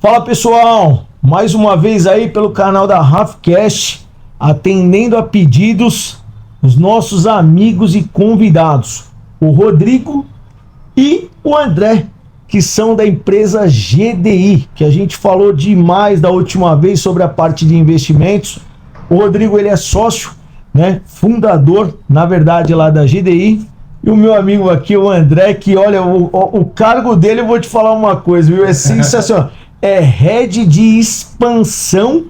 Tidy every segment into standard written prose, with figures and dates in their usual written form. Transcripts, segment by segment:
Fala pessoal, mais uma vez aí pelo canal da Rafcast, atendendo a pedidos os nossos amigos e convidados, o Rodrigo e o André, que são da empresa GDI, que a gente falou demais da última vez sobre a parte de investimentos. O Rodrigo, ele é sócio, né, fundador, na verdade, lá da GDI. E o meu amigo aqui, o André, que olha, o cargo dele, eu vou te falar uma coisa, viu? É sensacional. É Head de Expansão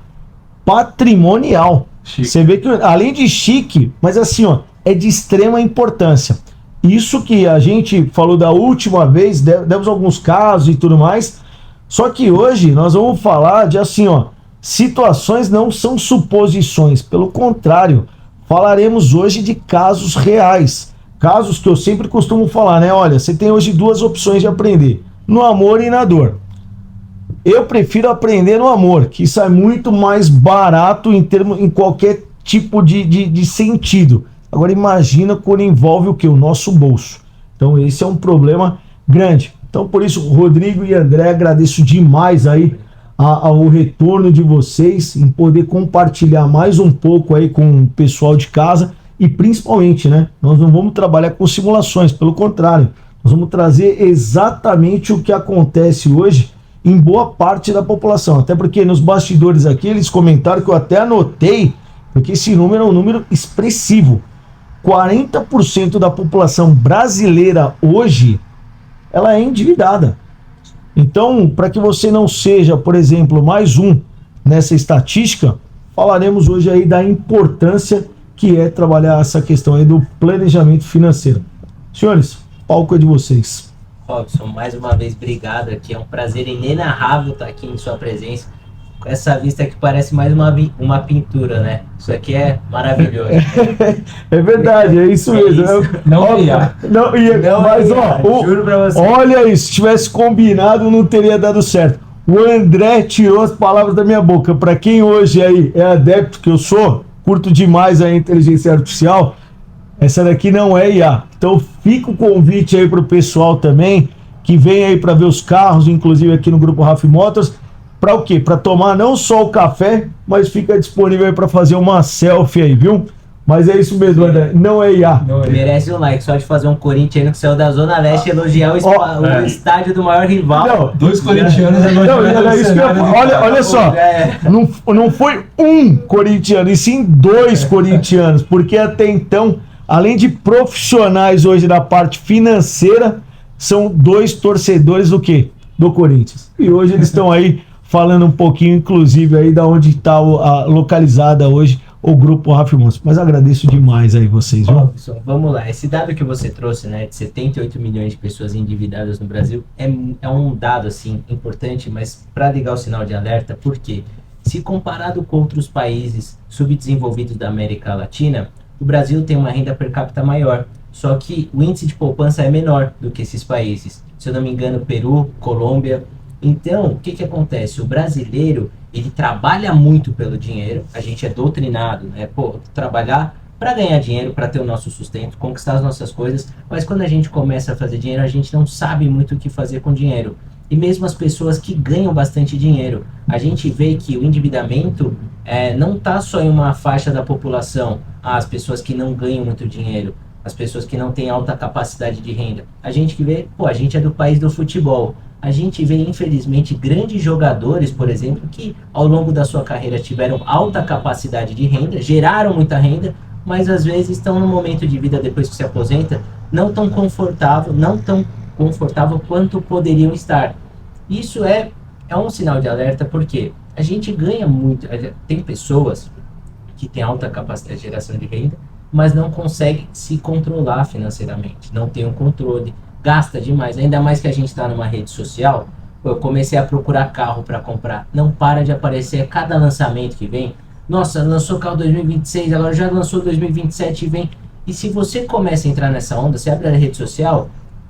Patrimonial. Chique. Você vê que, além de chique, mas assim, ó, é de extrema importância. Isso que a gente falou da última vez, demos alguns casos e tudo mais, só que hoje nós vamos falar de assim, ó, situações não são suposições, pelo contrário, falaremos hoje de casos reais. Casos que eu sempre costumo falar, né? Olha, você tem hoje duas opções de aprender, no amor e na dor. Eu prefiro aprender no amor, que isso é muito mais barato em qualquer tipo de sentido. Agora imagina quando envolve o que? O nosso bolso. Então esse é um problema grande. Então por isso, Rodrigo e André, agradeço demais aí ao retorno de vocês, em poder compartilhar mais um pouco aí com o pessoal de casa. E principalmente, né, nós não vamos trabalhar com simulações, pelo contrário, nós vamos trazer exatamente o que acontece hoje em boa parte da população. Até porque nos bastidores aqui eles comentaram, que eu até anotei, porque esse número é um número expressivo. 40% da população brasileira hoje, ela é endividada. Então, para que você não seja, por exemplo, mais um nessa estatística, falaremos hoje aí da importância que é trabalhar essa questão aí do planejamento financeiro. Senhores, o palco é de vocês. Robson, mais uma vez, obrigado aqui. É um prazer inenarrável estar aqui em sua presença. Com essa vista que parece mais uma pintura, né? Isso aqui é maravilhoso. É verdade, é isso mesmo. Não ia. Mas, ó, juro pra você. Olha isso, se tivesse combinado, não teria dado certo. O André tirou as palavras da minha boca. Para quem hoje aí é adepto que eu sou, curto demais a inteligência artificial, essa daqui não é IA. Então fica o convite aí para o pessoal também, que vem aí para ver os carros, inclusive aqui no Grupo RAF Motors, para o quê? Para tomar não só o café, mas fica disponível aí para fazer uma selfie aí, viu? Mas é isso mesmo, André, não é IA. Merece um like, só de fazer um corintiano que saiu da Zona Leste elogiar o estádio do maior rival. Não, dois corintianos elogiando. Olha só, não foi um corintiano, e sim dois corintianos, porque até então, além de profissionais hoje da parte financeira, são dois torcedores do quê? Do Corinthians. E hoje eles estão aí falando um pouquinho, inclusive, aí da onde está localizada hoje o Grupo RAF Motors. Mas agradeço demais aí vocês, viu? Robson, vamos lá. Esse dado que você trouxe, né, de 78 milhões de pessoas endividadas no Brasil, é um dado, assim, importante, mas para ligar o sinal de alerta, porque se comparado com outros países subdesenvolvidos da América Latina, o Brasil tem uma renda per capita maior, só que o índice de poupança é menor do que esses países. Se eu não me engano, Peru, Colômbia. Então, o que acontece? O brasileiro, ele trabalha muito pelo dinheiro, a gente é doutrinado, né? Pô, trabalhar para ganhar dinheiro, para ter o nosso sustento, conquistar as nossas coisas, mas quando a gente começa a fazer dinheiro, a gente não sabe muito o que fazer com dinheiro. E mesmo as pessoas que ganham bastante dinheiro, a gente vê que o endividamento não está só em uma faixa da população, as pessoas que não ganham muito dinheiro, as pessoas que não têm alta capacidade de renda. A gente que vê, a gente é do país do futebol. A gente vê, infelizmente, grandes jogadores, por exemplo, que ao longo da sua carreira tiveram alta capacidade de renda, geraram muita renda, mas às vezes estão num momento de vida, depois que se aposenta, não tão confortável quanto poderiam estar. Isso é um sinal de alerta, porque a gente ganha muito. Tem pessoas que têm alta capacidade de geração de renda, mas não conseguem se controlar financeiramente, não tem um controle, gasta demais, ainda mais que a gente está numa rede social. Eu comecei a procurar carro para comprar, não para de aparecer cada lançamento que vem. Nossa, lançou carro 2026, agora já lançou 2027 e vem. E se você começa a entrar nessa onda, você abre a rede social,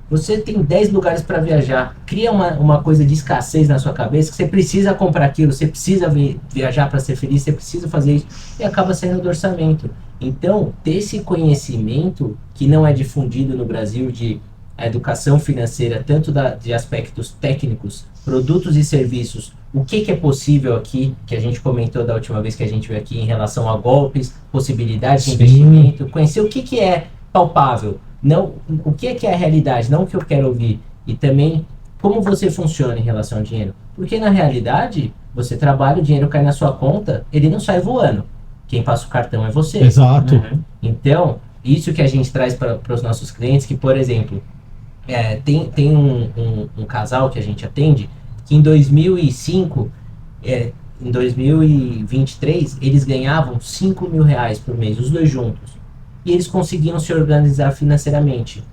você tem 10 lugares para viajar, cria uma coisa de escassez na sua cabeça, que você precisa comprar aquilo, você precisa viajar para ser feliz, você precisa fazer isso, e acaba saindo do orçamento. Então, ter esse conhecimento que não é difundido no Brasil de a educação financeira, tanto de aspectos técnicos, produtos e serviços, o que é possível aqui, que a gente comentou da última vez que a gente veio aqui em relação a golpes, possibilidades de investimento, conhecer o que é palpável, não o que é a realidade, não o que eu quero ouvir, e também como você funciona em relação ao dinheiro. Porque na realidade, você trabalha, o dinheiro cai na sua conta, ele não sai voando. Quem passa o cartão é você. Exato. Uhum. Então, isso que a gente traz para os nossos clientes, que, por exemplo, tem um casal que a gente atende, que em 2005, em 2023, eles ganhavam 5 mil reais por mês, os dois juntos. E eles conseguiam se organizar financeiramente.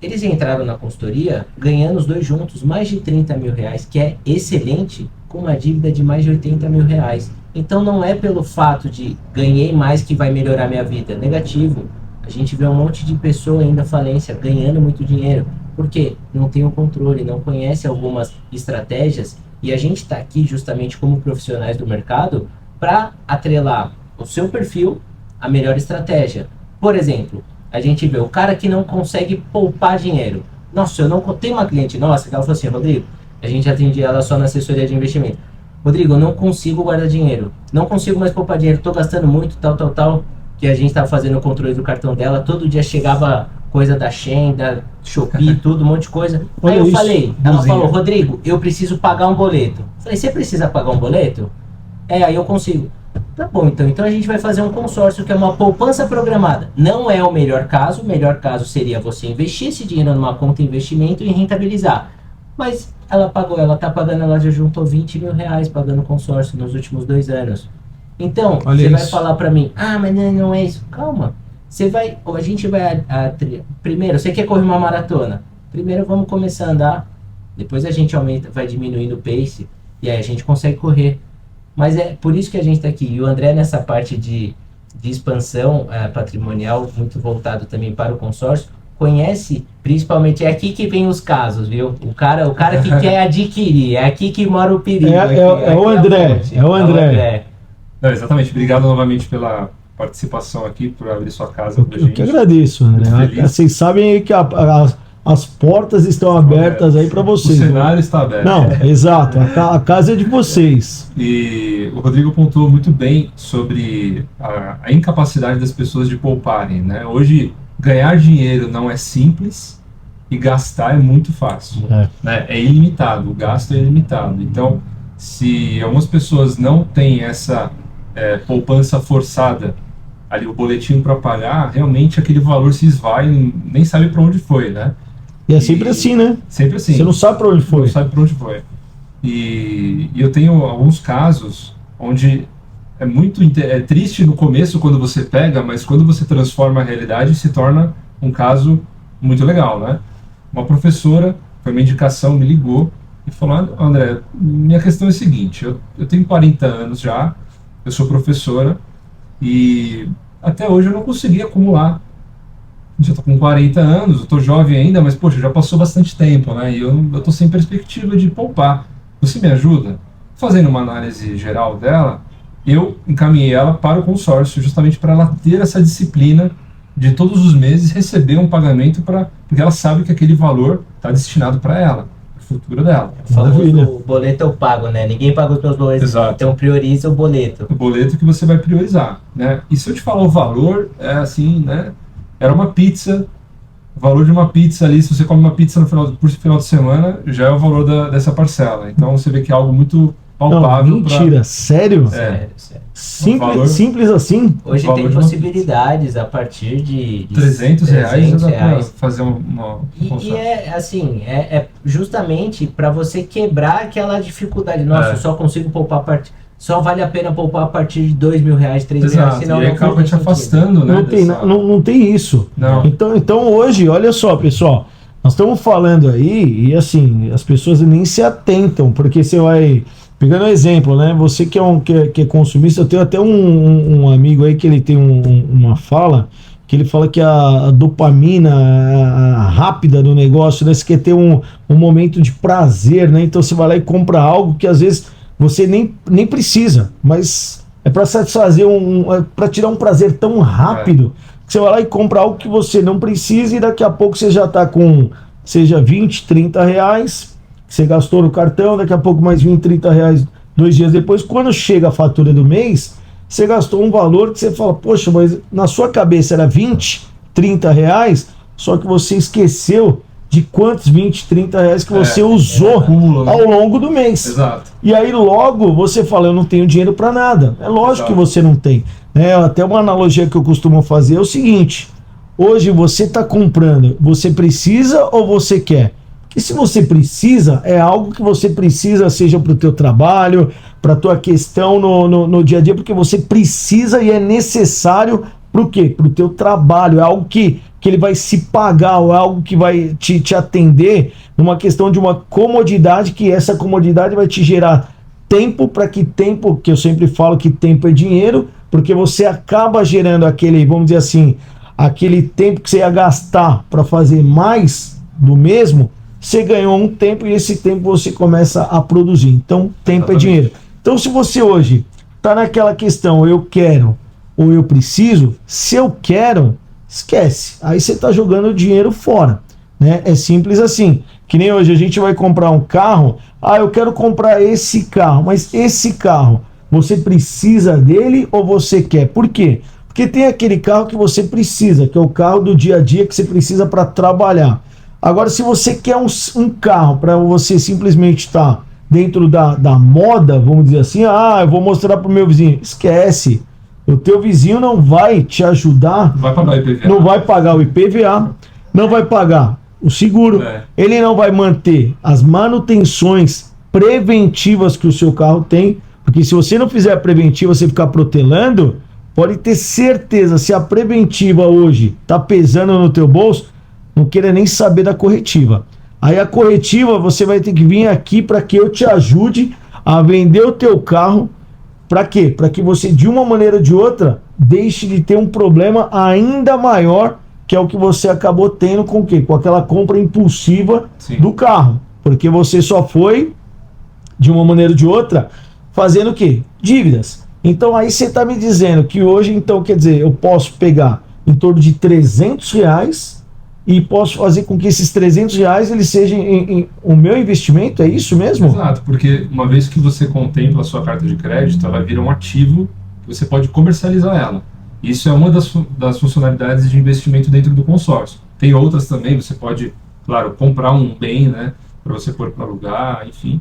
Eles entraram na consultoria ganhando os dois juntos mais de 30 mil reais, que é excelente, com uma dívida de mais de 80 mil reais. Então não é pelo fato de ganhei mais que vai melhorar minha vida. Negativo. A gente vê um monte de pessoa ainda falência, ganhando muito dinheiro. Por quê? Não tem o controle, não conhece algumas estratégias. E a gente está aqui justamente como profissionais do mercado para atrelar o seu perfil à melhor estratégia. Por exemplo, a gente vê o cara que não consegue poupar dinheiro. Nossa, eu não tenho uma cliente nossa que ela falou assim, Rodrigo, a gente atendia ela só na assessoria de investimento. Rodrigo, eu não consigo guardar dinheiro, não consigo mais poupar dinheiro, tô gastando muito, tal, que a gente tava fazendo o controle do cartão dela, todo dia chegava coisa da Shein, da Shopee, tudo, um monte de coisa. Aí eu falei, ela falou, Rodrigo, eu preciso pagar um boleto. Eu falei, você precisa pagar um boleto? Aí eu consigo. Tá bom, então a gente vai fazer um consórcio que é uma poupança programada. Não é o melhor caso seria você investir esse dinheiro numa conta de investimento e rentabilizar. Mas ela já juntou 20 mil reais pagando consórcio nos últimos 2 anos. Então, você vai falar pra mim, mas não é isso. Calma, a gente vai, primeiro, você quer correr uma maratona? Primeiro vamos começar a andar, depois a gente vai diminuindo o pace, e aí a gente consegue correr. Mas é por isso que a gente está aqui. E o André, nessa parte de expansão patrimonial, muito voltado também para o consórcio, conhece, principalmente, é aqui que vem os casos, viu? O cara que quer adquirir, é aqui que mora o perigo. É o André. Não, exatamente. Obrigado novamente pela participação aqui, por abrir sua casa pra gente. Eu que agradeço, André. Vocês sabem que as portas estão abertas aí para vocês. O cenário está aberto. Não, exato. A casa é de vocês. E o Rodrigo pontuou muito bem sobre a incapacidade das pessoas de pouparem, né? Hoje, ganhar dinheiro não é simples e gastar é muito fácil. Né? É ilimitado, o gasto é ilimitado. Então, se algumas pessoas não têm essa poupança forçada, ali o boletim para pagar, realmente aquele valor se esvai, nem sabe para onde foi, né? E é sempre assim, né? Sempre assim. Você não sabe para onde foi. Não sabe para onde foi. E eu tenho alguns casos onde é triste no começo quando você pega, mas quando você transforma a realidade se torna um caso muito legal, né? Uma professora, foi uma indicação, me ligou e falou, André, minha questão é a seguinte, eu tenho 40 anos já, eu sou professora e até hoje eu não consegui acumular. Já estou com 40 anos, eu estou jovem ainda, mas poxa, já passou bastante tempo, né? E eu estou sem perspectiva de poupar. Você me ajuda? Fazendo uma análise geral dela, eu encaminhei ela para o consórcio, justamente para ela ter essa disciplina de todos os meses receber um pagamento, porque ela sabe que aquele valor está destinado para ela, para o futuro dela. O boleto eu pago, né? Ninguém paga os meus boletos. Exato. Então prioriza o boleto. O boleto que você vai priorizar, né? E se eu te falar o valor, é assim, né? Era uma pizza, o valor de uma pizza ali, se você come uma pizza por final de semana, já é o valor dessa parcela. Então você vê que é algo muito palpável. Não, mentira, sério? Sério. Simples assim? Hoje tem possibilidades a partir de 300 reais para fazer uma e é assim, justamente para você quebrar aquela dificuldade. Nossa, eu só consigo poupar a partir... Só vale a pena poupar a partir de R$2.000, R$3.000, senão e aí acaba te afastando, né? Não tem isso. Não. Então hoje, olha só, pessoal, nós estamos falando aí e assim, as pessoas nem se atentam, porque você vai, pegando um exemplo, né? Você que é consumista, eu tenho até um amigo aí que ele tem uma fala, que ele fala que a dopamina rápida do negócio, né? Você quer ter um momento de prazer, né? Então você vai lá e compra algo que às vezes você nem precisa, mas é para satisfazer para tirar um prazer tão rápido Você vai lá e compra algo que você não precisa e daqui a pouco você já está com, seja 20, 30 reais, que você gastou no cartão, daqui a pouco mais 20, 30 reais 2 dias depois. Quando chega a fatura do mês, você gastou um valor que você fala, poxa, mas na sua cabeça era 20, 30 reais, só que você esqueceu de quantos 20, 30 reais que você usou ao longo do mês. Exato. E aí logo você fala, eu não tenho dinheiro para nada. É lógico que você não tem. Até uma analogia que eu costumo fazer é o seguinte, hoje você está comprando, você precisa ou você quer? Porque se você precisa, é algo que você precisa, seja para o teu trabalho, para a tua questão no dia a dia, porque você precisa e é necessário para o quê? Para o teu trabalho, é algo que ele vai se pagar, ou é algo que vai te atender numa questão de uma comodidade, que essa comodidade vai te gerar tempo, para que tempo, que eu sempre falo que tempo é dinheiro, porque você acaba gerando aquele, vamos dizer assim, aquele tempo que você ia gastar para fazer mais do mesmo, você ganhou um tempo e esse tempo você começa a produzir. Então, tempo é dinheiro. Então, se você hoje está naquela questão, eu quero ou eu preciso, se eu quero, esquece. Aí você está jogando dinheiro fora, né? É simples assim. Que nem hoje a gente vai comprar um carro, eu quero comprar esse carro, mas esse carro, você precisa dele ou você quer? Por quê? Porque tem aquele carro que você precisa, que é o carro do dia a dia que você precisa para trabalhar. Agora, se você quer um carro para você simplesmente estar dentro da moda, vamos dizer assim, eu vou mostrar para o meu vizinho, esquece. O teu vizinho não vai te ajudar, vai pagar o IPVA. Não vai pagar o IPVA, não vai pagar o seguro, ele não vai manter as manutenções preventivas que o seu carro tem, porque se você não fizer a preventiva, você ficar protelando, pode ter certeza, se a preventiva hoje está pesando no teu bolso, não queira nem saber da corretiva. Aí a corretiva você vai ter que vir aqui para que eu te ajude a vender o teu carro. Para quê? Para que você, de uma maneira ou de outra, deixe de ter um problema ainda maior, que é o que você acabou tendo com o quê? Com aquela compra impulsiva do carro. Porque você só foi, de uma maneira ou de outra, fazendo o quê? Dívidas. Então aí você está me dizendo que hoje, então, quer dizer, eu posso pegar em torno de R$300 e posso fazer com que esses R$300 eles sejam o meu investimento, é isso mesmo? Exato, porque uma vez que você contempla a sua carta de crédito, ela vira um ativo que você pode comercializar ela. Isso é uma das funcionalidades de investimento dentro do consórcio. Tem outras também, você pode, claro, comprar um bem, né, para você pôr para alugar, enfim.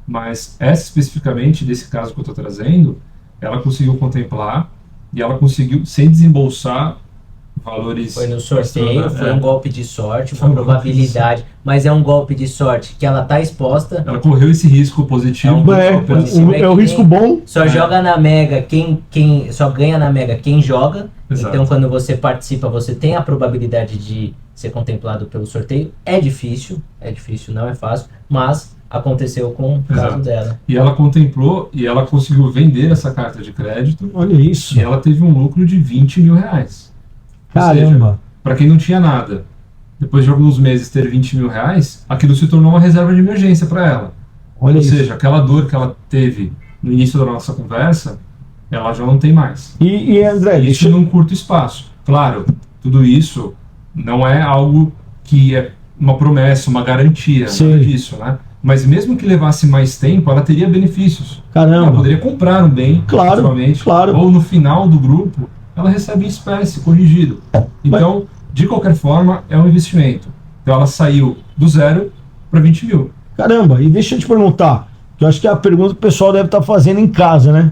Mas essa especificamente, desse caso que eu estou trazendo, ela conseguiu contemplar e ela conseguiu, sem desembolsar valores. Foi no sorteio, foi um golpe de sorte, uma probabilidade, mas é um golpe de sorte que ela tá exposta. Ela correu esse risco positivo. É um risco bom. Só joga na Mega quem só ganha na Mega quem joga. Exato. Então quando você participa, você tem a probabilidade de ser contemplado pelo sorteio. É difícil, não é fácil, mas aconteceu com o caso dela. E ela contemplou e ela conseguiu vender essa carta de crédito. Olha isso. E ela teve um lucro de R$20 mil. Caramba! Para quem não tinha nada, depois de alguns meses ter R$20 mil, aquilo se tornou uma reserva de emergência para ela. Olha isso. Ou seja, aquela dor que ela teve no início da nossa conversa, ela já não tem mais. E André, isso num curto espaço. Claro, tudo isso não é algo que é uma promessa, uma garantia, nada disso, né? Mas mesmo que levasse mais tempo, ela teria benefícios. Caramba! Ela poderia comprar um bem, claro, ou no final do grupo, ela recebe em espécie, corrigido. Então, de qualquer forma, é um investimento. Então ela saiu do 0 para 20 mil. Caramba, e deixa eu te perguntar, que eu acho que é a pergunta que o pessoal deve estar fazendo em casa, né?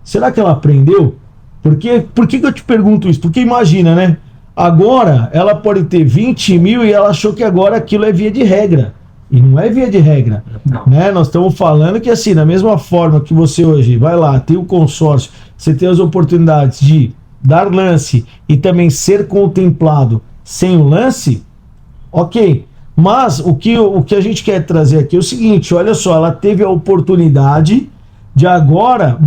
Será que ela aprendeu? Por que eu te pergunto isso? Porque imagina, né? Agora ela pode ter 20 mil e ela achou que agora aquilo é via de regra. E não é via de regra. Não. Né? Nós estamos falando que assim, da mesma forma que você hoje vai lá, tem o consórcio, você tem as oportunidades de dar lance e também ser contemplado sem o lance, ok. Mas o que a gente quer trazer aqui é o seguinte, olha só, ela teve a oportunidade de agora,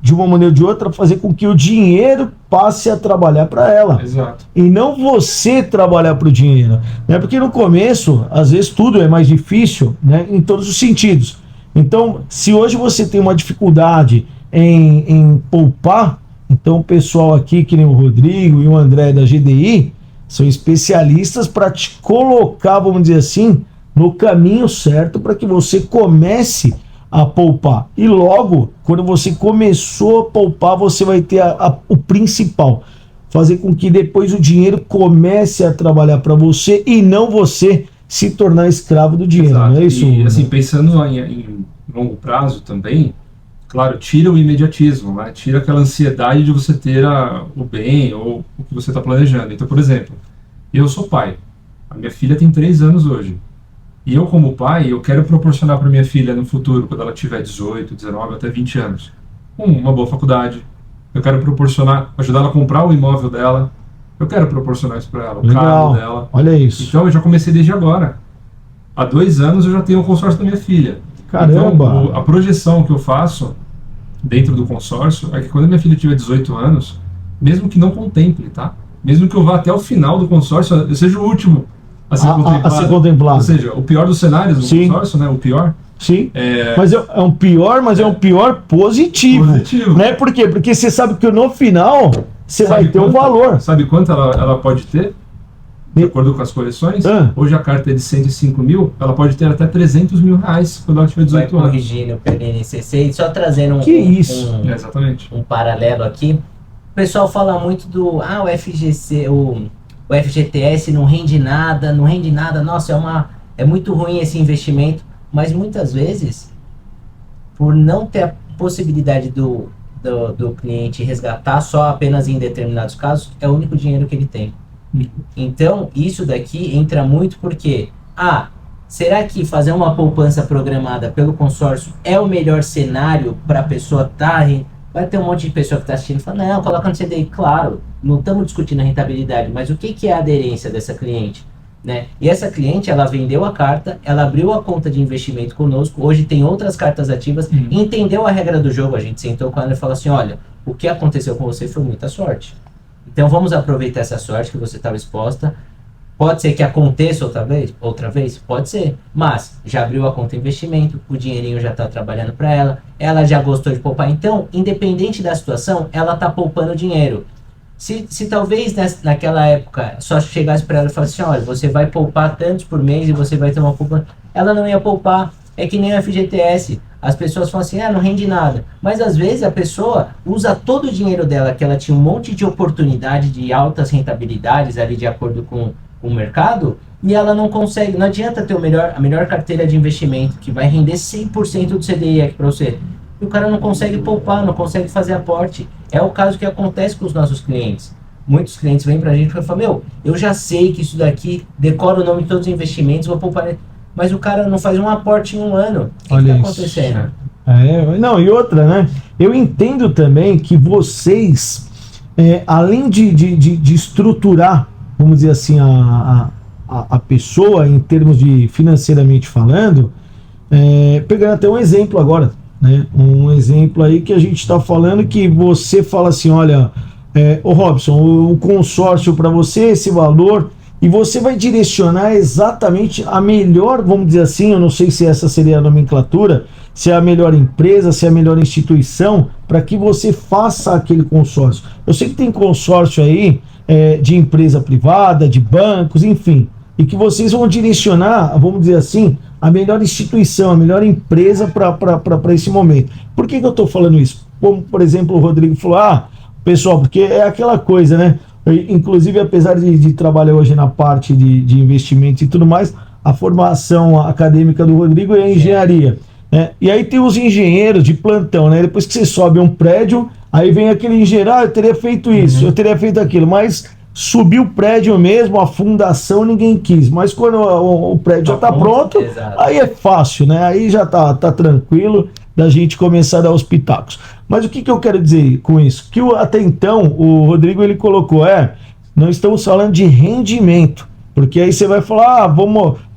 de uma maneira ou de outra, fazer com que o dinheiro passe a trabalhar para ela. Exato. E não você trabalhar para o dinheiro. Né? Porque no começo, às vezes, tudo é mais difícil, né? Em todos os sentidos. Então, se hoje você tem uma dificuldade em poupar, Então o pessoal aqui, que nem o Rodrigo e o André da GDI, são especialistas para te colocar, vamos dizer assim, no caminho certo para que você comece a poupar. E logo, quando você começou a poupar, você vai ter o principal. Fazer com que depois o dinheiro comece a trabalhar para você e não você se tornar escravo do dinheiro. Exato. Não é isso? E assim, pensando em longo prazo também, claro, tira o imediatismo, né? Tira aquela ansiedade de você ter o bem ou o que você está planejando. Então, por exemplo, eu sou pai, a minha filha tem 3 anos hoje, e eu como pai, eu quero proporcionar para minha filha no futuro, quando ela tiver 18, 19, até 20 anos, uma boa faculdade, eu quero proporcionar, ajudar ela a comprar o imóvel dela, eu quero proporcionar isso para ela, o carro dela. Olha isso. Então eu já comecei desde agora. Há 2 anos eu já tenho o consórcio da minha filha. Caramba! Então, a projeção que eu faço dentro do consórcio é que quando a minha filha tiver 18 anos, mesmo que não contemple, tá? Mesmo que eu vá até o final do consórcio, eu seja o último a ser contemplado. A ser contemplado. Ou seja, o pior dos cenários do consórcio, né? O pior. Sim. Mas é um pior, mas é um pior positivo. Né? Por quê? Porque você sabe que no final você vai ter um valor. Sabe quanto ela pode ter? De acordo com as correções, hoje a carta é de 105 mil, ela pode ter até 300 mil reais quando ela tiver 18 anos. Corrigindo pelo INCC, e só trazendo exatamente. Um paralelo aqui. O pessoal fala muito do o FGC, o FGTS não rende nada, nossa, é muito ruim esse investimento, mas muitas vezes, por não ter a possibilidade do cliente resgatar só apenas em determinados casos, é o único dinheiro que ele tem. Então, isso daqui entra muito porque, será que fazer uma poupança programada pelo consórcio é o melhor cenário para a pessoa estar... Vai ter um monte de pessoa que está assistindo e fala, não, coloca no CDI. Claro, não estamos discutindo a rentabilidade, mas o que é a aderência dessa cliente? Né? E essa cliente, ela vendeu a carta, ela abriu a conta de investimento conosco, hoje tem outras cartas ativas, entendeu a regra do jogo, a gente sentou com ela e falou assim, olha, o que aconteceu com você foi muita sorte. Então vamos aproveitar essa sorte que você estava exposta. Pode ser que aconteça outra vez? Pode ser. Mas já abriu a conta de investimento, o dinheirinho já está trabalhando para ela já gostou de poupar. Então, independente da situação, ela está poupando dinheiro. Se talvez naquela época só chegasse para ela e falasse assim, olha, você vai poupar tantos por mês e você vai ter uma poupança, ela não ia poupar. É que nem o FGTS. As pessoas falam assim, não rende nada. Mas às vezes a pessoa usa todo o dinheiro dela, que ela tinha um monte de oportunidade de altas rentabilidades ali de acordo com o mercado, e ela não consegue, não adianta ter a melhor carteira de investimento, que vai render 100% do CDI aqui para você. E o cara não consegue poupar, não consegue fazer aporte. É o caso que acontece com os nossos clientes. Muitos clientes vêm pra gente e falam, eu já sei que isso daqui, decoro o nome de todos os investimentos, vou poupar... Mas o cara não faz um aporte em um ano. O que está acontecendo? Não, e outra, né? Eu entendo também que vocês, além de estruturar, vamos dizer assim, a pessoa em termos de financeiramente falando, pegando até um exemplo agora, né? Um exemplo aí que a gente está falando que você fala assim, olha, ô Robson, o consórcio para você, esse valor... E você vai direcionar exatamente a melhor, vamos dizer assim, eu não sei se essa seria a nomenclatura, se é a melhor empresa, se é a melhor instituição, para que você faça aquele consórcio. Eu sei que tem consórcio aí de empresa privada, de bancos, enfim, e que vocês vão direcionar, vamos dizer assim, a melhor instituição, a melhor empresa para esse momento. Por que eu estou falando isso? Como, por exemplo, o Rodrigo falou, pessoal, porque é aquela coisa, né? Inclusive, apesar de trabalhar hoje na parte de investimentos e tudo mais, a formação acadêmica do Rodrigo é engenharia. Né? E aí tem os engenheiros de plantão, né? Depois que você sobe um prédio, aí vem aquele engenheiro, eu teria feito isso, eu teria feito aquilo, mas subiu o prédio mesmo, a fundação ninguém quis. Mas quando o prédio já está pronto, aí é fácil, né? Aí já tá tranquilo da gente começar a dar os pitacos. Mas o que eu quero dizer com isso? Que até então o Rodrigo ele colocou, não estamos falando de rendimento, porque aí você vai falar,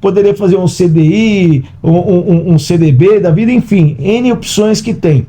poderia fazer um CDI, um CDB da vida, enfim, N opções que tem.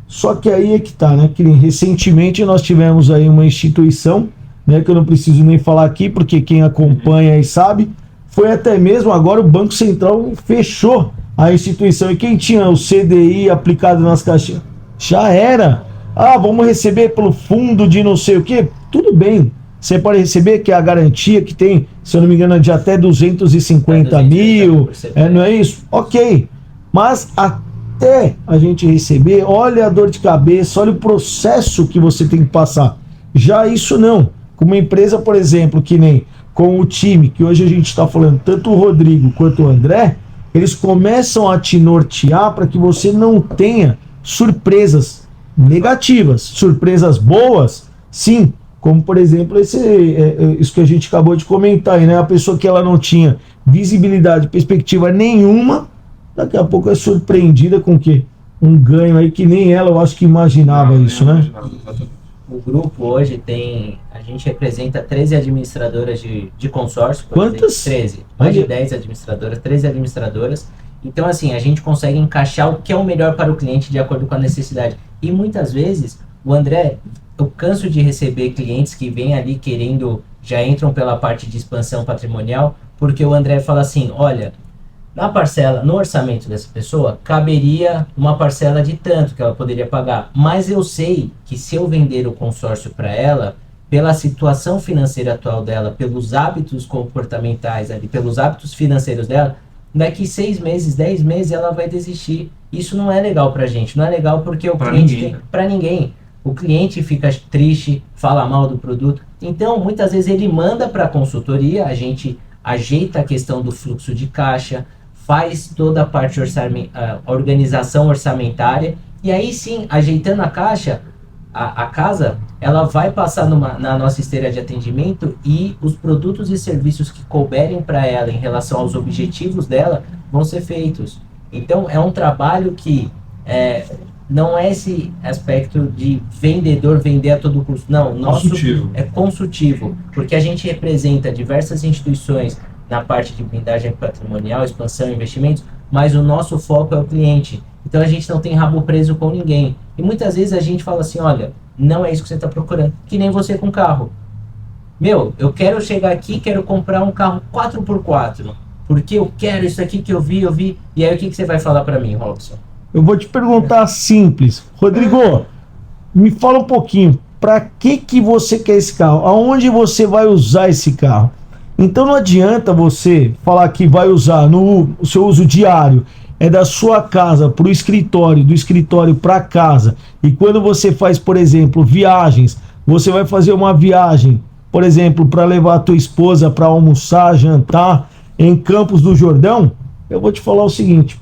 Só que aí é que tá, né? Que recentemente nós tivemos aí uma instituição, né, que eu não preciso nem falar aqui, porque quem acompanha aí sabe, foi até mesmo agora o Banco Central fechou a instituição, e quem tinha o CDI aplicado nas caixinhas já era Ah, vamos receber pelo fundo de não sei o quê. Tudo bem. Você pode receber, que é a garantia que tem, se eu não me engano, de até 250 mil. Não é isso? Ok. Mas até a gente receber, olha a dor de cabeça, olha o processo que você tem que passar. Já isso não. Com uma empresa, por exemplo, que nem com o time, que hoje a gente está falando, tanto o Rodrigo quanto o André, eles começam a te nortear para que você não tenha surpresas negativas. Surpresas boas, sim, como por exemplo isso que a gente acabou de comentar aí, né? A pessoa que ela não tinha visibilidade, perspectiva nenhuma, daqui a pouco é surpreendida com o quê? Um ganho aí que nem ela, eu acho que imaginava isso, né? O grupo hoje a gente representa 13 administradoras de consórcio. Quantas? 13. Mais de 10 administradoras, 13 administradoras. Então, assim, a gente consegue encaixar o que é o melhor para o cliente de acordo com a necessidade. E muitas vezes, o André, eu canso de receber clientes que vêm ali querendo, já entram pela parte de expansão patrimonial, porque o André fala assim, olha, na parcela, no orçamento dessa pessoa, caberia uma parcela de tanto que ela poderia pagar. Mas eu sei que se eu vender o consórcio para ela, pela situação financeira atual dela, pelos hábitos comportamentais ali, pelos hábitos financeiros dela, daqui 6 meses, 10 meses ela vai desistir. Isso não é legal pra gente, não é legal porque o cliente para ninguém. O cliente fica triste, fala mal do produto. Então, muitas vezes ele manda para a consultoria, a gente ajeita a questão do fluxo de caixa, faz toda a parte organização orçamentária, e aí sim, ajeitando a caixa, a casa, ela vai passar na nossa esteira de atendimento e os produtos e serviços que couberem para ela em relação aos objetivos dela vão ser feitos. Então, é um trabalho que não é esse aspecto de vendedor vender a todo custo. Não, nosso é consultivo, porque a gente representa diversas instituições na parte de blindagem patrimonial, expansão e investimentos, mas o nosso foco é o cliente. Então a gente não tem rabo preso com ninguém. E muitas vezes a gente fala assim, olha, não é isso que você está procurando. Que nem você com carro. Meu, eu quero chegar aqui, quero comprar um carro 4x4, porque eu quero isso aqui que eu vi. E aí o que você vai falar para mim, Robson? Eu vou te perguntar simples. Rodrigo, me fala um pouquinho, para que você quer esse carro? Aonde você vai usar esse carro? Então não adianta você falar que vai usar no seu uso diário, é da sua casa para o escritório, do escritório para casa. E quando você faz, por exemplo, viagens, você vai fazer uma viagem, por exemplo, para levar a tua esposa para almoçar, jantar em Campos do Jordão, eu vou te falar o seguinte,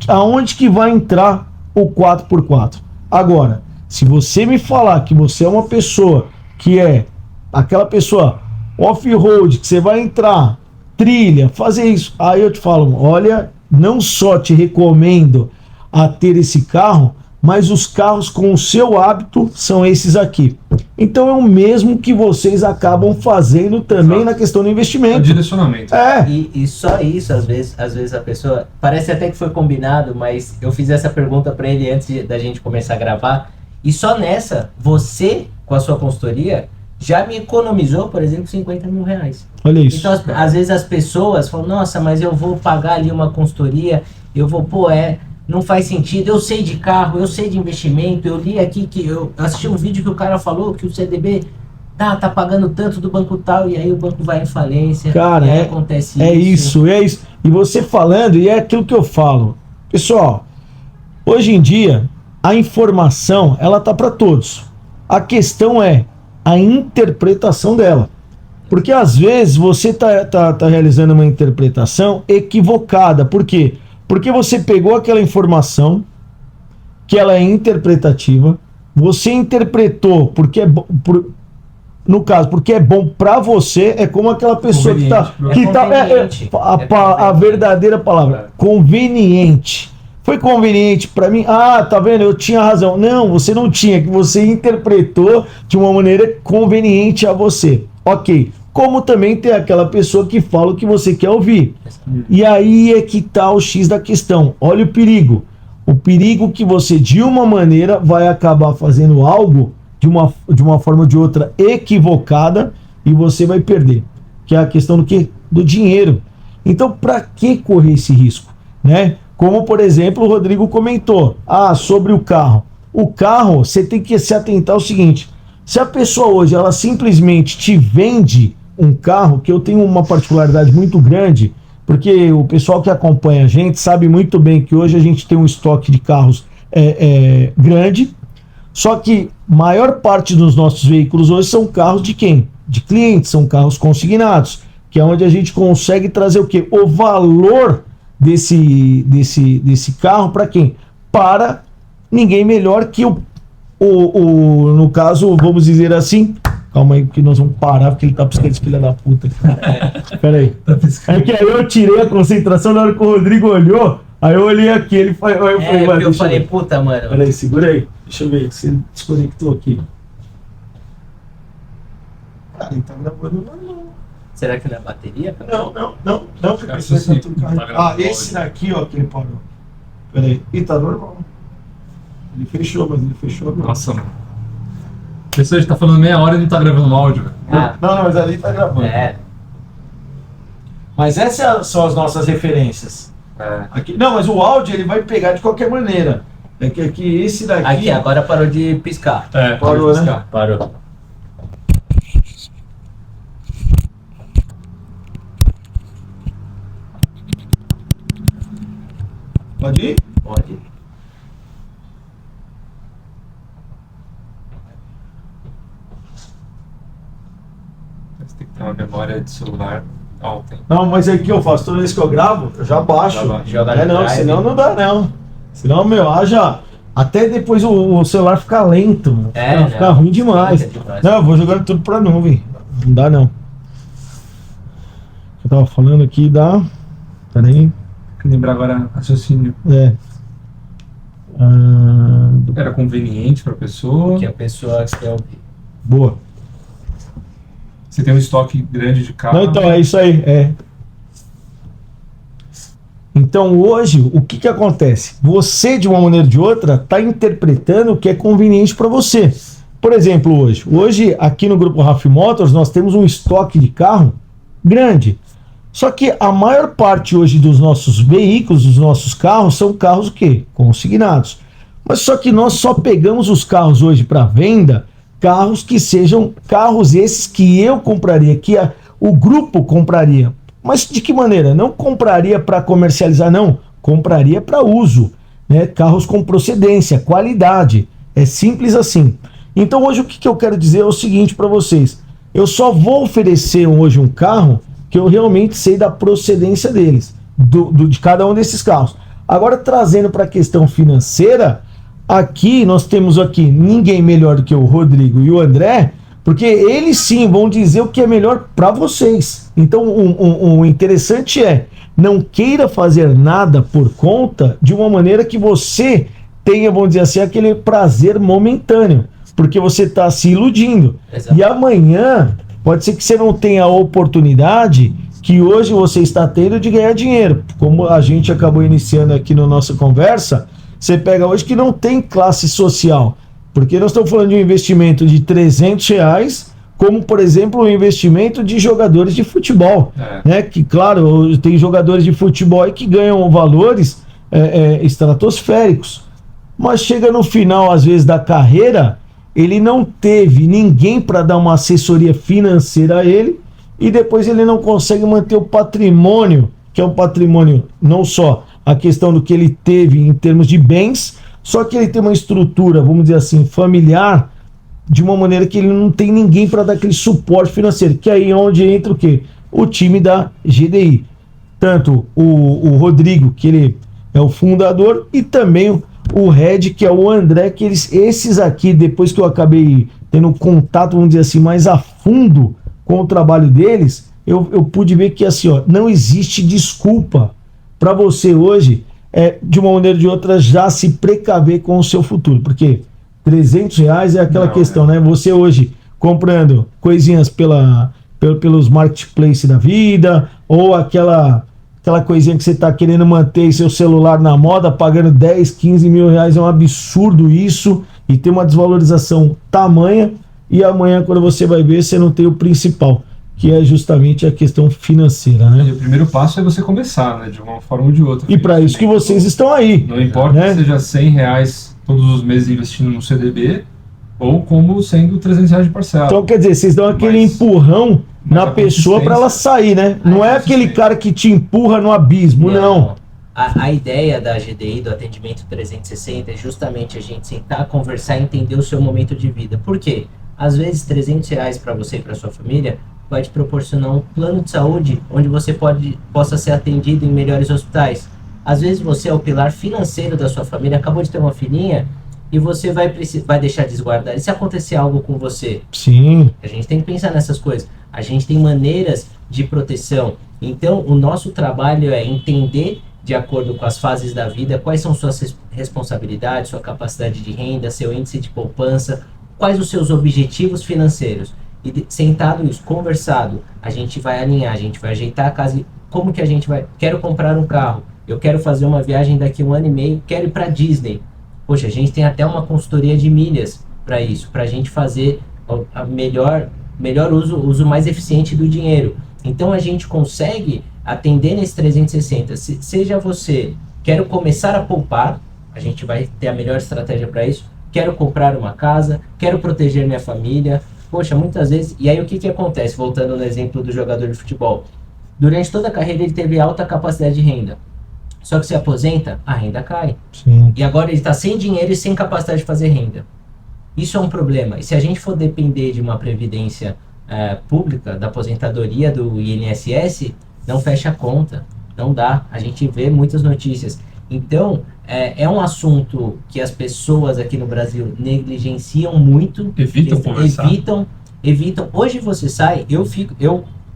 aonde que vai entrar o 4x4? Agora, se você me falar que você é uma pessoa que é aquela pessoa off-road, que você vai entrar, trilha, fazer isso, aí eu te falo, olha, não só te recomendo a ter esse carro, mas os carros com o seu hábito são esses aqui. Então é o mesmo que vocês acabam fazendo também na questão do investimento. É direcionamento. E só isso, às vezes a pessoa, parece até que foi combinado, mas eu fiz essa pergunta para ele antes da gente começar a gravar, e só nessa, você, com a sua consultoria, já me economizou, por exemplo, 50 mil reais. Olha isso. Então, às vezes as pessoas falam, nossa, mas eu vou pagar ali uma consultoria, eu vou, não faz sentido, eu sei de carro, eu sei de investimento, eu li aqui que eu assisti um vídeo que o cara falou que o CDB tá pagando tanto do banco tal, e aí o banco vai em falência. Cara, e aí acontece isso. E você falando, e é aquilo que eu falo. Pessoal, hoje em dia, a informação, ela tá para todos. A questão é a interpretação dela. Porque às vezes você tá realizando uma interpretação equivocada. Por quê? Porque você pegou aquela informação que ela é interpretativa, você interpretou porque é bom, no caso, porque é bom para você, é como aquela pessoa que a verdadeira palavra, conveniente. Foi conveniente para mim? Ah, tá vendo? Eu tinha razão. Não, você não tinha, que você interpretou de uma maneira conveniente a você. Ok. Como também tem aquela pessoa que fala o que você quer ouvir. E aí é que tá o X da questão. Olha o perigo. O perigo que você, de uma maneira, vai acabar fazendo algo de uma forma ou de outra equivocada e você vai perder. Que é a questão do quê? Do dinheiro. Então, para que correr esse risco? Né? Como, por exemplo, o Rodrigo comentou. Sobre o carro. o carro, você tem que se atentar ao seguinte, se a pessoa hoje, ela simplesmente te vende um carro, que eu tenho uma particularidade muito grande, porque o pessoal que acompanha a gente sabe muito bem que hoje a gente tem um estoque de carros grande, só que maior parte dos nossos veículos hoje são carros de quem? De clientes, são carros consignados, que é onde a gente consegue trazer o quê? O valor desse carro para quem? Para ninguém melhor que no caso, vamos dizer assim, calma aí, que nós vamos parar, porque ele tá piscando esse filho da puta. Pera aí. É que aí eu tirei a concentração na hora que o Rodrigo olhou, aí eu olhei aqui, ele foi, eu falei, puta, mano. Pera aí, segura aí. Deixa eu ver, você desconectou aqui. Cara, ele tá gravando normal. Será que não é bateria? Não, porque precisa tudo carregado. Esse daqui, ó, que ele parou. Pera aí. Ih, tá normal. Ele fechou, mas ele fechou agora. Nossa, mano. A pessoa está falando meia hora e não tá gravando um áudio, velho. Não, mas ali tá gravando. Mas essas são as nossas referências. Aqui, não, mas o áudio ele vai pegar de qualquer maneira. É que aqui esse daqui. Aqui, agora parou de piscar. Parou, né? Piscar. Parou. Pode ir? Pode ir. Você tem que ter uma memória de celular alta, hein? Não, mas é que eu faço, toda vez que eu gravo, eu já baixo. Senão não dá não. Senão, até depois o celular fica lento, fica ruim demais. Não, eu vou jogando tudo pra nuvem. Não dá não. Eu tava falando aqui peraí. Lembrar agora raciocínio. Era conveniente pra pessoa. Que a pessoa quer ouvir. Boa. Você tem um estoque grande de carro. Não, então, é isso aí. Então, hoje, o que acontece? Você, de uma maneira ou de outra, está interpretando o que é conveniente para você. Por exemplo, hoje, aqui no Grupo RAF Motors, nós temos um estoque de carro grande. Só que a maior parte hoje dos nossos veículos, dos nossos carros, são carros o quê? Consignados. Mas só que nós só pegamos os carros hoje para venda, carros que sejam carros esses que eu compraria, que o grupo compraria. Mas de que maneira? Não compraria para comercializar, não. Compraria para uso. Né? Carros com procedência, qualidade. É simples assim. Então hoje o que eu quero dizer é o seguinte para vocês. Eu só vou oferecer hoje um carro que eu realmente sei da procedência deles, de cada um desses carros. Agora, trazendo para a questão financeira, aqui nós temos ninguém melhor do que o Rodrigo e o André, porque eles sim vão dizer o que é melhor para vocês. Então, o interessante é, não queira fazer nada por conta de uma maneira que você tenha, vamos dizer assim, aquele prazer momentâneo, porque você está se iludindo. Exato. E amanhã pode ser que você não tenha a oportunidade que hoje você está tendo de ganhar dinheiro. Como a gente acabou iniciando aqui na nossa conversa, você pega hoje que não tem classe social. Porque nós estamos falando de um investimento de R$300, como, por exemplo, o investimento de jogadores de futebol. Né? Que, claro, tem jogadores de futebol que ganham valores estratosféricos. Mas chega no final, às vezes, da carreira, ele não teve ninguém para dar uma assessoria financeira a ele, e depois ele não consegue manter o patrimônio, que é um patrimônio, não só a questão do que ele teve em termos de bens, só que ele tem uma estrutura, vamos dizer assim, familiar, de uma maneira que ele não tem ninguém para dar aquele suporte financeiro, que é aí onde entra o quê? O time da GDI. Tanto o Rodrigo, que ele é o fundador, e também o Red, que é o André, que esses aqui, depois que eu acabei tendo contato, vamos dizer assim, mais a fundo com o trabalho deles, eu pude ver que assim, não existe desculpa para você hoje, de uma maneira ou de outra, já se precaver com o seu futuro, porque R$300 é aquela questão, né? Você hoje comprando coisinhas pelos marketplace da vida, ou aquela coisinha que você está querendo manter seu celular na moda, pagando 10, 15 mil reais, é um absurdo isso, e tem uma desvalorização tamanha, e amanhã, quando você vai ver, você não tem o principal, que é justamente a questão financeira, né? E o primeiro passo é você começar, né? De uma forma ou de outra. E para isso que vocês estão aí. Não importa, né? Que seja R$100 todos os meses investindo no CDB, ou como sendo R$ 300 de parcela. Então, quer dizer, vocês dão aquele Mas- empurrão mas na a pessoa para ela consistência- sair, né? Não é aquele cara que te empurra no abismo, não. A ideia da GDI, do atendimento 360, é justamente a gente sentar, conversar e entender o seu momento de vida. Por quê? Às vezes R$ 300 para você e para sua família vai te proporcionar um plano de saúde onde você possa ser atendido em melhores hospitais. Às vezes você é o pilar financeiro da sua família, acabou de ter uma filhinha e você vai deixar desguardar. E se acontecer algo com você? Sim. A gente tem que pensar nessas coisas. A gente tem maneiras de proteção. Então, o nosso trabalho é entender, de acordo com as fases da vida, quais são suas responsabilidades, sua capacidade de renda, seu índice de poupança, quais os seus objetivos financeiros. E sentado isso, conversado, a gente vai alinhar, a gente vai ajeitar a casa. Como que a gente vai... Quero comprar um carro, eu quero fazer uma viagem daqui a 1 ano e meio, quero ir para Disney. Poxa, a gente tem até uma consultoria de milhas para isso, para a gente fazer a melhor uso mais eficiente do dinheiro. Então a gente consegue atender nesse 360. Seja você, quero começar a poupar, a gente vai ter a melhor estratégia para isso. Quero comprar uma casa, quero proteger minha família. Poxa, muitas vezes... E aí o que acontece? Voltando no exemplo do jogador de futebol. Durante toda a carreira ele teve alta capacidade de renda. Só que se aposenta, a renda cai. Sim. E agora ele está sem dinheiro e sem capacidade de fazer renda. Isso é um problema. E se a gente for depender de uma previdência pública, da aposentadoria do INSS, não fecha a conta. Não dá. A gente vê muitas notícias. Então, é um assunto que as pessoas aqui no Brasil negligenciam muito. Evitam conversar. Evitam. Hoje você sai,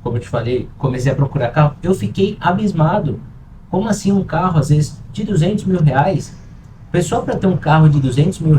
como eu te falei, comecei a procurar carro, eu fiquei abismado. Como assim um carro, às vezes, de R$200 mil? Pessoa, para ter um carro de R$200 mil,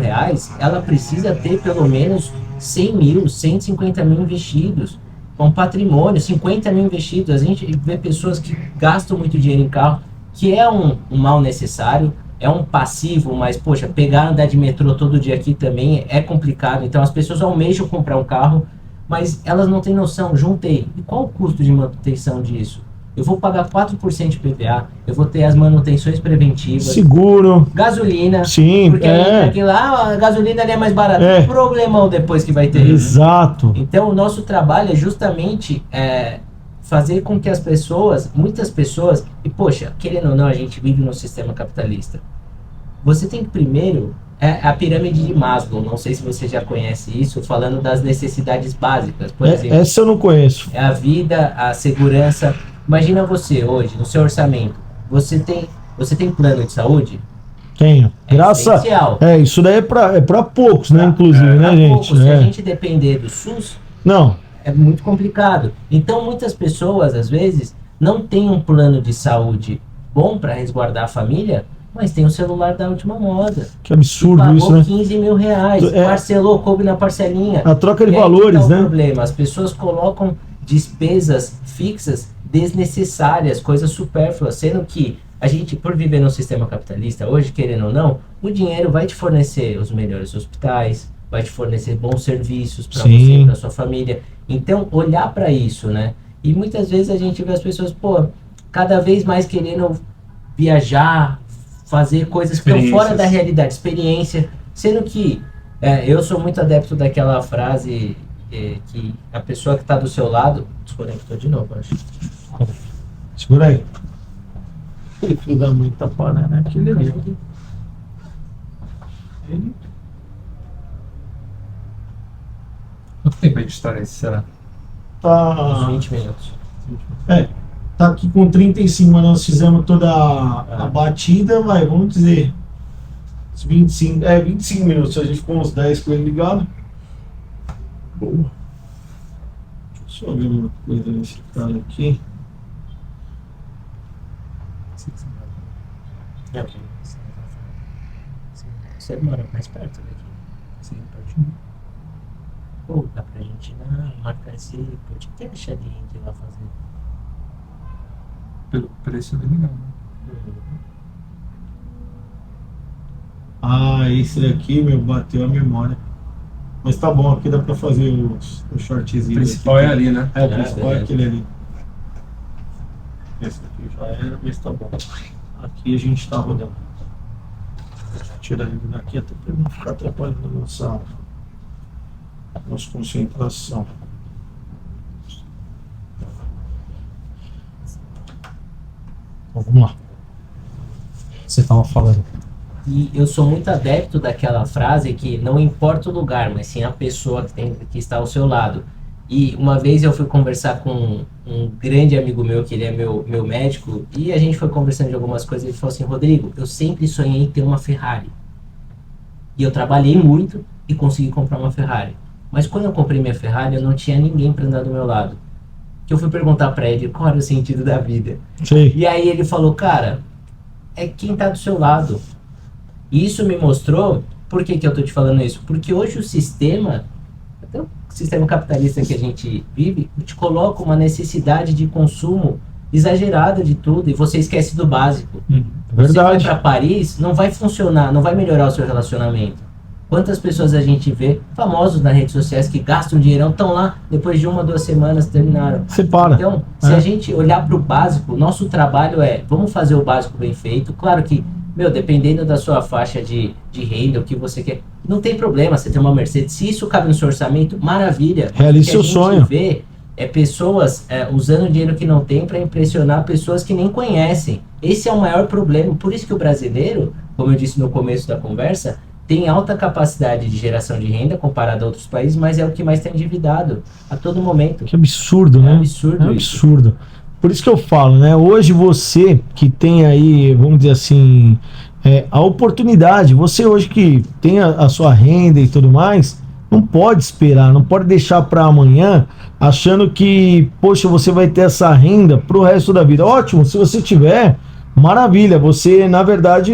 ela precisa ter pelo menos 100 mil, 150 mil investidos. Um patrimônio, 50 mil investidos. A gente vê pessoas que gastam muito dinheiro em carro, que é um mal necessário, é um passivo, mas, poxa, pegar andar de metrô todo dia aqui também é complicado. Então as pessoas almejam comprar um carro, mas elas não têm noção. Juntei. E qual o custo de manutenção disso? Eu vou pagar 4% de PVA, eu vou ter as manutenções preventivas, Seguro. gasolina, Sim, porque aquilo lá, a gasolina ali é mais barata. É. Problemão depois que vai ter. Exato. Então o nosso trabalho é justamente fazer com que as pessoas, muitas pessoas, e poxa, querendo ou não, a gente vive num sistema capitalista. Você tem que primeiro, a pirâmide de Maslow, não sei se você já conhece isso, falando das necessidades básicas, por exemplo. Essa eu não conheço. É a vida, a segurança. Imagina você hoje, no seu orçamento, você tem plano de saúde? Tenho. Essencial. Isso daí é pra poucos, né? Inclusive, né, Pra gente? pouco, se a gente depender do SUS, Não. é muito complicado. Então, muitas pessoas, às vezes, não têm um plano de saúde bom para resguardar a família, mas tem o celular da última moda. Que absurdo Pagou isso, né? R$15 mil, parcelou, coube na parcelinha. A troca de E aí valores, tá o né? problema. As pessoas colocam despesas fixas desnecessárias, coisas supérfluas, sendo que a gente, por viver num sistema capitalista hoje, querendo ou não, o dinheiro vai te fornecer os melhores hospitais, vai te fornecer bons serviços para você e para sua família. Então, olhar para isso, né? E muitas vezes a gente vê as pessoas, cada vez mais querendo viajar, fazer coisas que estão fora da realidade, experiência, sendo que eu sou muito adepto daquela frase que a pessoa que está do seu lado... Desconectou de novo, acho. Segura aí. Ele filho da mãe tá parando aqui, né? Quanto tempo a gente está nesse, será? Uns Tá. 20 minutos. Tá aqui com 35, mas nós fizemos toda a batida, vamos dizer. Uns 25. 25 minutos. A gente ficou uns 10 com ele ligado. Boa. Deixa eu só ver uma coisa nesse cara aqui. Você mora mais perto daqui? Sim, pertinho. Pô, dá pra gente marcar esse podcast ali de ir lá fazer. Pelo preço é bem legal, né? Esse daqui, bateu a memória. Mas tá bom, aqui dá pra fazer os shortzinhos. O principal aqui. é ali, né? O principal é beleza. aquele ali. Esse aqui já era, mas tá bom. Aqui a gente tá rodando. tirar ele daqui até para não ficar atrapalhando a nossa concentração. Então, vamos lá. Você estava falando. E eu sou muito adepto daquela frase que não importa o lugar, mas sim a pessoa que está ao seu lado. E uma vez eu fui conversar com um grande amigo meu, que ele é meu médico, e a gente foi conversando de algumas coisas, e ele falou assim: Rodrigo, eu sempre sonhei em ter uma Ferrari. E eu trabalhei muito e consegui comprar uma Ferrari. Mas quando eu comprei minha Ferrari, eu não tinha ninguém para andar do meu lado. Que eu fui perguntar para ele qual era o sentido da vida. Sim. E aí ele falou: cara, é quem tá do seu lado. E isso me mostrou, por que eu tô te falando isso? Porque hoje o sistema, até o sistema capitalista que a gente vive, te coloca uma necessidade de consumo exagerada de tudo e você esquece do básico. Você vai Verdade. para Paris, não vai funcionar, não vai melhorar o seu relacionamento. Quantas pessoas a gente vê, famosos nas redes sociais, que gastam dinheirão, estão lá, depois de 1 ou 2 semanas terminaram. Você para. Então, se a gente olhar para o básico, nosso trabalho é, vamos fazer o básico bem feito. Claro que, dependendo da sua faixa de renda, o que você quer, não tem problema, você tem uma Mercedes, se isso cabe no seu orçamento, maravilha. Realize seu sonho. O que a gente vê é pessoas usando dinheiro que não tem para impressionar pessoas que nem conhecem. Esse é o maior problema. Por isso que o brasileiro, como eu disse no começo da conversa, tem alta capacidade de geração de renda comparado a outros países, mas é o que mais está endividado a todo momento. Que absurdo, né? É absurdo. É absurdo. Por isso que eu falo, né? Hoje você que tem aí, vamos dizer assim, a oportunidade, você hoje que tem a sua renda e tudo mais, não pode esperar, não pode deixar para amanhã achando que, poxa, você vai ter essa renda pro resto da vida. Ótimo, se você tiver, maravilha, você na verdade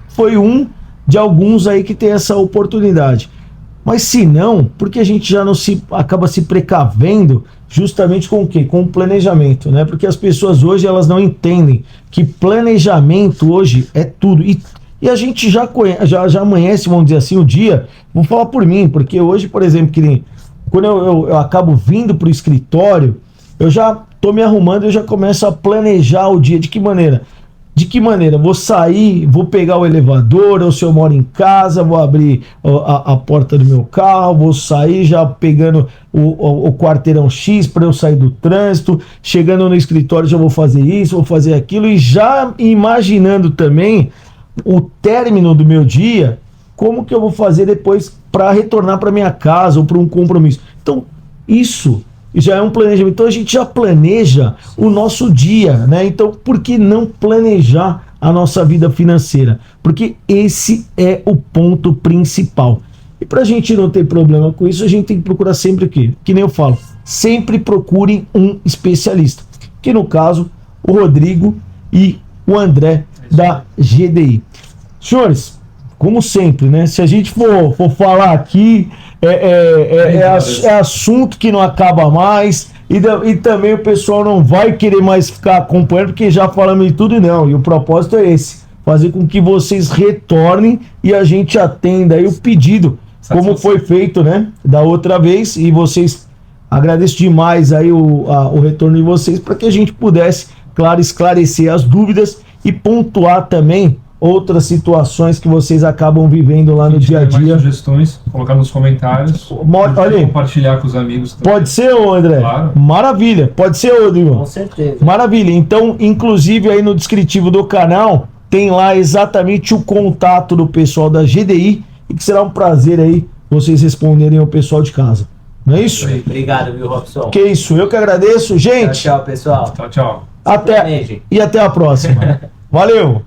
foi um de alguns aí que tem essa oportunidade. Mas se não, porque a gente já não acaba se precavendo justamente com o quê? Com o planejamento, né? Porque as pessoas hoje elas não entendem que planejamento hoje é tudo. E a gente já amanhece, vamos dizer assim, o dia. Vou falar por mim, porque hoje, por exemplo, quando eu acabo vindo para o escritório, eu já estou me arrumando, eu já começo a planejar o dia. De que maneira? Vou sair, vou pegar o elevador, ou se eu moro em casa, vou abrir a porta do meu carro, vou sair já pegando o quarteirão X para eu sair do trânsito, chegando no escritório já vou fazer isso, vou fazer aquilo, e já imaginando também o término do meu dia, como que eu vou fazer depois para retornar para minha casa ou para um compromisso. Então, isso já é um planejamento. Então a gente já planeja o nosso dia, né? Então por que não planejar a nossa vida financeira? Porque esse é o ponto principal. E para a gente não ter problema com isso, a gente tem que procurar sempre o quê? Que nem eu falo, sempre procurem um especialista. Que no caso, o Rodrigo e o André da GDI. Senhores, como sempre, né? Se a gente for falar aqui, é assunto que não acaba mais, e também o pessoal não vai querer mais ficar acompanhando, porque já falamos de tudo e não. E o propósito é esse: fazer com que vocês retornem e a gente atenda aí o pedido, como foi feito, né? Da outra vez. E vocês, agradeço demais aí o retorno de vocês, para que a gente pudesse, claro, esclarecer as dúvidas e pontuar também outras situações que vocês acabam vivendo lá no dia a dia. Mais sugestões, colocar nos comentários. Olha aí. Compartilhar com os amigos também. Pode ser, André? Claro. Maravilha. Pode ser, Rodrigo? Com certeza. Maravilha. Então, inclusive aí no descritivo do canal, tem lá exatamente o contato do pessoal da GDI, e que será um prazer aí vocês responderem ao pessoal de casa. Não é isso? Obrigado, viu, Robson? Que isso. Eu que agradeço. Gente. Tchau, pessoal. Tchau, tchau. Até a próxima. Valeu.